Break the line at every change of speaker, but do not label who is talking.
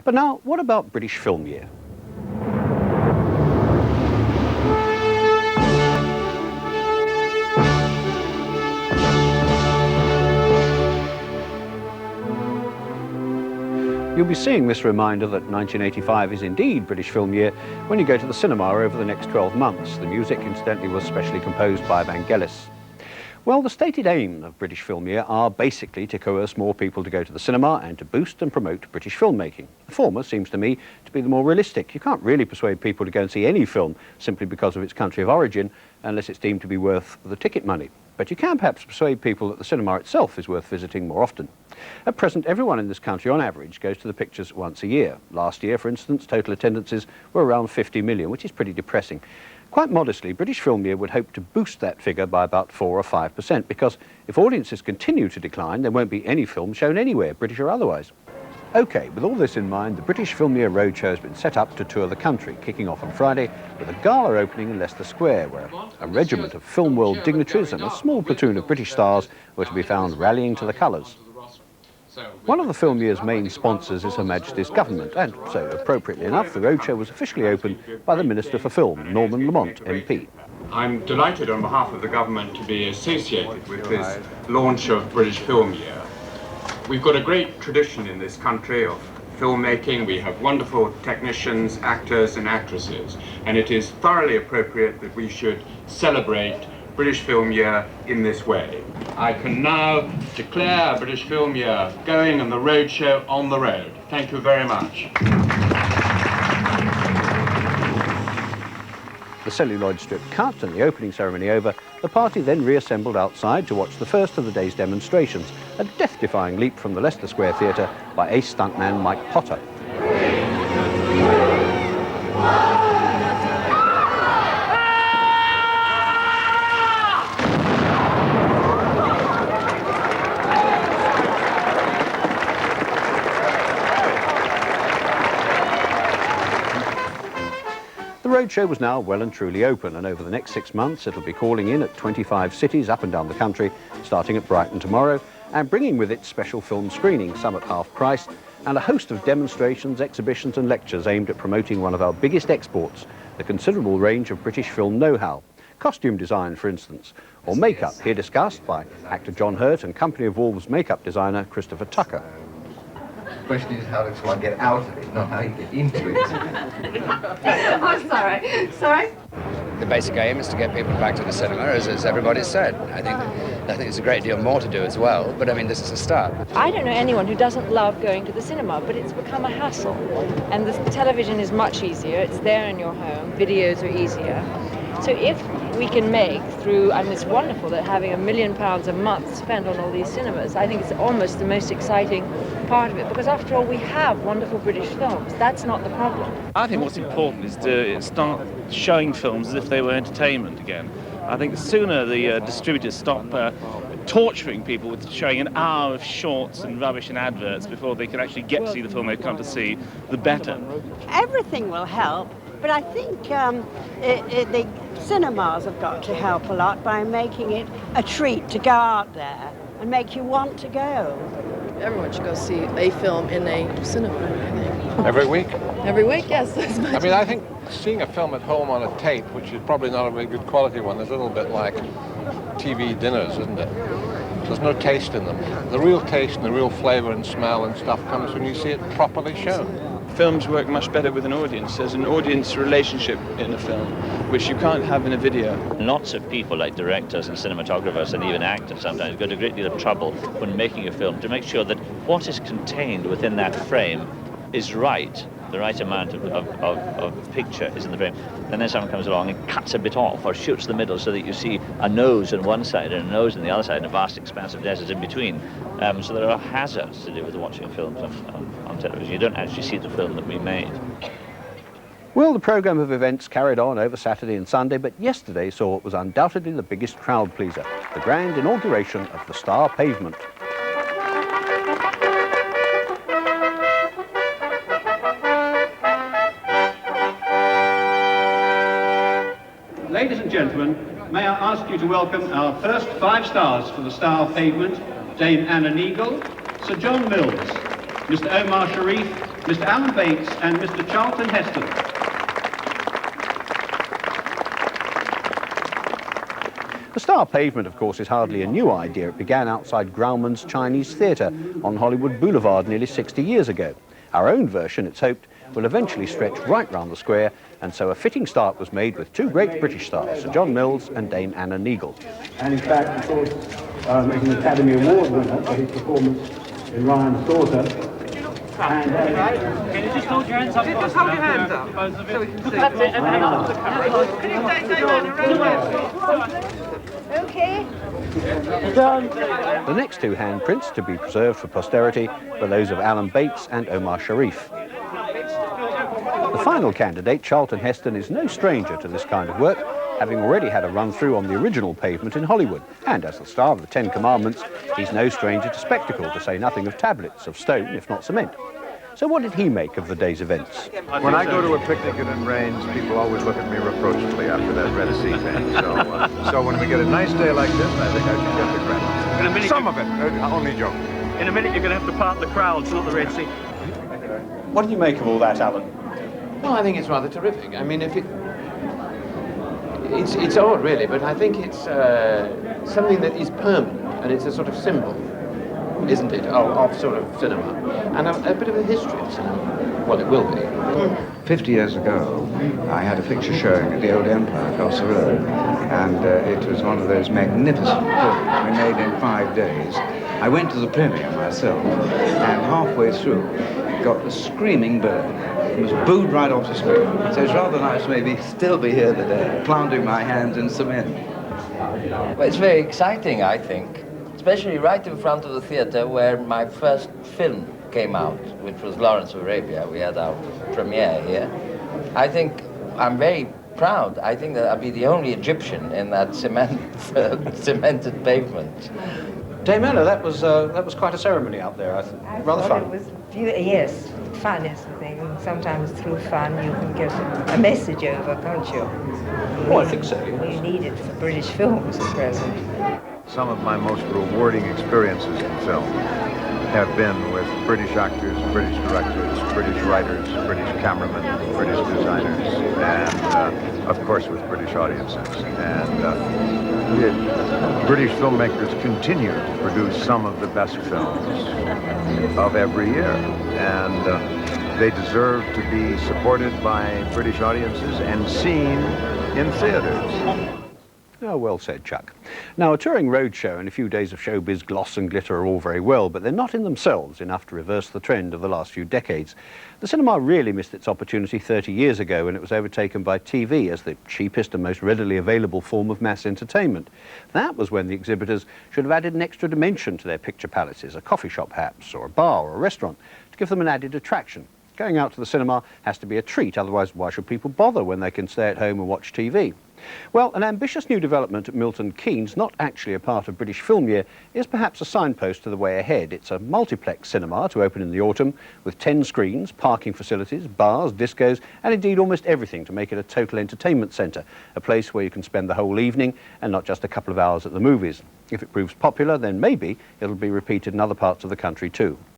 But now, what about British Film Year? You'll be seeing this reminder that 1985 is indeed British Film Year when you go to the cinema over the next 12 months. The music, incidentally, was specially composed by Vangelis. Well, the stated aim of British Film Year are basically to coerce more people to go to the cinema and to boost and promote British filmmaking. The former seems to me to be the more realistic. You can't really persuade people to go and see any film simply because of its country of origin, unless it's deemed to be worth the ticket money. But you can perhaps persuade people that the cinema itself is worth visiting more often. At present, everyone in this country, on average, goes to the pictures once a year. Last year, for instance, total attendances were around 50 million, which is pretty depressing. Quite modestly, British Film Year would hope to boost that figure by about 4 or 5%, because if audiences continue to decline, there won't be any film shown anywhere, British or otherwise. OK, with all this in mind, the British Film Year Roadshow has been set up to tour the country, kicking off on Friday with a gala opening in Leicester Square, where a regiment of film world dignitaries and a small platoon of British stars were to be found rallying to the colours. One of the Film Year's main sponsors is Her Majesty's government, and so, appropriately enough, the roadshow was officially opened by the Minister for Film, Norman Lamont, MP.
I'm delighted on behalf of the government to be associated with this launch of British Film Year. We've got a great tradition in this country of filmmaking. We have wonderful technicians, actors and actresses, and it is thoroughly appropriate that we should celebrate British Film Year in this way. I can now declare British Film Year going and the roadshow on the road. Thank you very much.
The celluloid strip cut and the opening ceremony over, the party then reassembled outside to watch the first of the day's demonstrations, a death-defying leap from the Leicester Square Theatre by ace stuntman Mike Potter. The roadshow was now well and truly open, and over the next 6 months it'll be calling in at 25 cities up and down the country, starting at Brighton tomorrow, and bringing with it special film screenings, some at half price, and a host of demonstrations, exhibitions and lectures aimed at promoting one of our biggest exports, the considerable range of British film know-how. Costume design, for instance, or makeup, here discussed by actor John Hurt and Company of Wolves makeup designer Christopher Tucker.
The question is, how does one get out of it, not how you get into it.
I'm sorry. Sorry?
The basic aim is to get people back to the cinema, as everybody said. I think there's a great deal more to do as well, but I mean, this is a start.
I don't know anyone who doesn't love going to the cinema, but it's become a hassle. And the television is much easier. It's there in your home. Videos are easier. So if we can make through, and it's wonderful that having £1 million a month spent on all these cinemas, I think it's almost the most exciting part of it, because after all, we have wonderful British films. That's not the problem.
I think what's important is to start showing films as if they were entertainment again. I think the sooner the distributors stop torturing people with showing an hour of shorts and rubbish and adverts before they can actually get to see the film they've come to see, the better.
Everything will help, but I think the cinemas have got to help a lot by making it a treat to go out there and make you want to go.
Everyone should go see a film in a cinema, I think.
Every week?
Every week, yes.
I mean, I think seeing a film at home on a tape, which is probably not a very good quality one, is a little bit like TV dinners, isn't it? There's no taste in them. The real taste and the real flavour and smell and stuff comes when you see it properly shown.
Films work much better with an audience. There's an audience relationship in a film, which you can't have in a video.
Lots of people, like directors and cinematographers and even actors sometimes, go to a great deal of trouble when making a film to make sure that what is contained within that frame is right. The right amount of picture is in the frame. And then someone comes along and cuts a bit off or shoots the middle so that you see a nose on one side and a nose on the other side and a vast expanse of desert in between. So there are hazards to do with watching films on television. You don't actually see the film that we made.
Well, the programme of events carried on over Saturday and Sunday, but yesterday saw what was undoubtedly the biggest crowd pleaser, the grand inauguration of the Star Pavement. Ladies and gentlemen, may I ask you to welcome our first 5 stars for the Star Pavement, Dame Anna Neagle, Sir John Mills, Mr. Omar Sharif, Mr. Alan Bates and Mr. Charlton Heston. The Star Pavement, of course, is hardly a new idea. It began outside Grauman's Chinese Theatre on Hollywood Boulevard nearly 60 years ago. Our own version, it's hoped, will eventually stretch right round the square, and so a fitting start was made with two great British stars, Sir John Mills and Dame Anna Neagle. And in fact, of course, is an Academy Award winner for his performance in Ryan's Daughter.
Can you just hold your hands up? Just hold your hands up. So we can see. That's it, and then up to the camera.
Okay.
The next two handprints to be preserved for posterity were those of Alan Bates and Omar Sharif. The final candidate, Charlton Heston, is no stranger to this kind of work, having already had a run-through on the original Pavement in Hollywood. And as the star of the Ten Commandments, he's no stranger to spectacle, to say nothing of tablets, of stone, if not cement. So what did he make of the day's events?
When I go to a picnic and it rains, people always look at me reproachfully after that Red Sea thing. So when we get a nice day like this, I think I should get the credit. Some of it, only joking.
In a minute, you're going to have to part the crowds, not the Red Sea.
What did you make of all that, Alan?
Well, I think it's rather terrific. I mean, if it's odd, really, but I think it's something that is permanent, and it's a sort of symbol, isn't it, of sort of cinema, and a bit of a history of cinema. Well, it will be.
50 years ago, I had a picture showing at the Old Empire across the road, and it was one of those magnificent films we made in 5 days. I went to the premiere myself, and halfway through, got a screaming bird. It was booed right off the screen. So it's rather nice to maybe still be here today, planting my hands in cement.
Well, it's very exciting, I think, especially right in front of the theatre where my first film came out, which was Lawrence of Arabia. We had our premiere here. I think I'm very proud. I think that I'll be the only Egyptian in that cemented pavement.
Dame Anna, that was quite a ceremony out there. Rather fun.
It was yes, fun is the thing. Sometimes through fun you can get a message over, can't you?
Oh, I think so.
You need it for British films at present.
Some of my most rewarding experiences in film have been with British actors, British directors, British writers, British cameramen, British designers, and of course with British audiences. And British filmmakers continue to produce some of the best films of every year, and they deserve to be supported by British audiences and seen in theaters.
Oh, well said, Chuck. Now, a touring roadshow and a few days of showbiz gloss and glitter are all very well, but they're not in themselves enough to reverse the trend of the last few decades. The cinema really missed its opportunity 30 years ago when it was overtaken by TV as the cheapest and most readily available form of mass entertainment. That was when the exhibitors should have added an extra dimension to their picture palaces, a coffee shop perhaps, or a bar or a restaurant, to give them an added attraction. Going out to the cinema has to be a treat, otherwise why should people bother when they can stay at home and watch TV? Well, an ambitious new development at Milton Keynes, not actually a part of British Film Year, is perhaps a signpost to the way ahead. It's a multiplex cinema to open in the autumn with 10 screens, parking facilities, bars, discos, and indeed almost everything to make it a total entertainment centre, a place where you can spend the whole evening and not just a couple of hours at the movies. If it proves popular, then maybe it'll be repeated in other parts of the country too.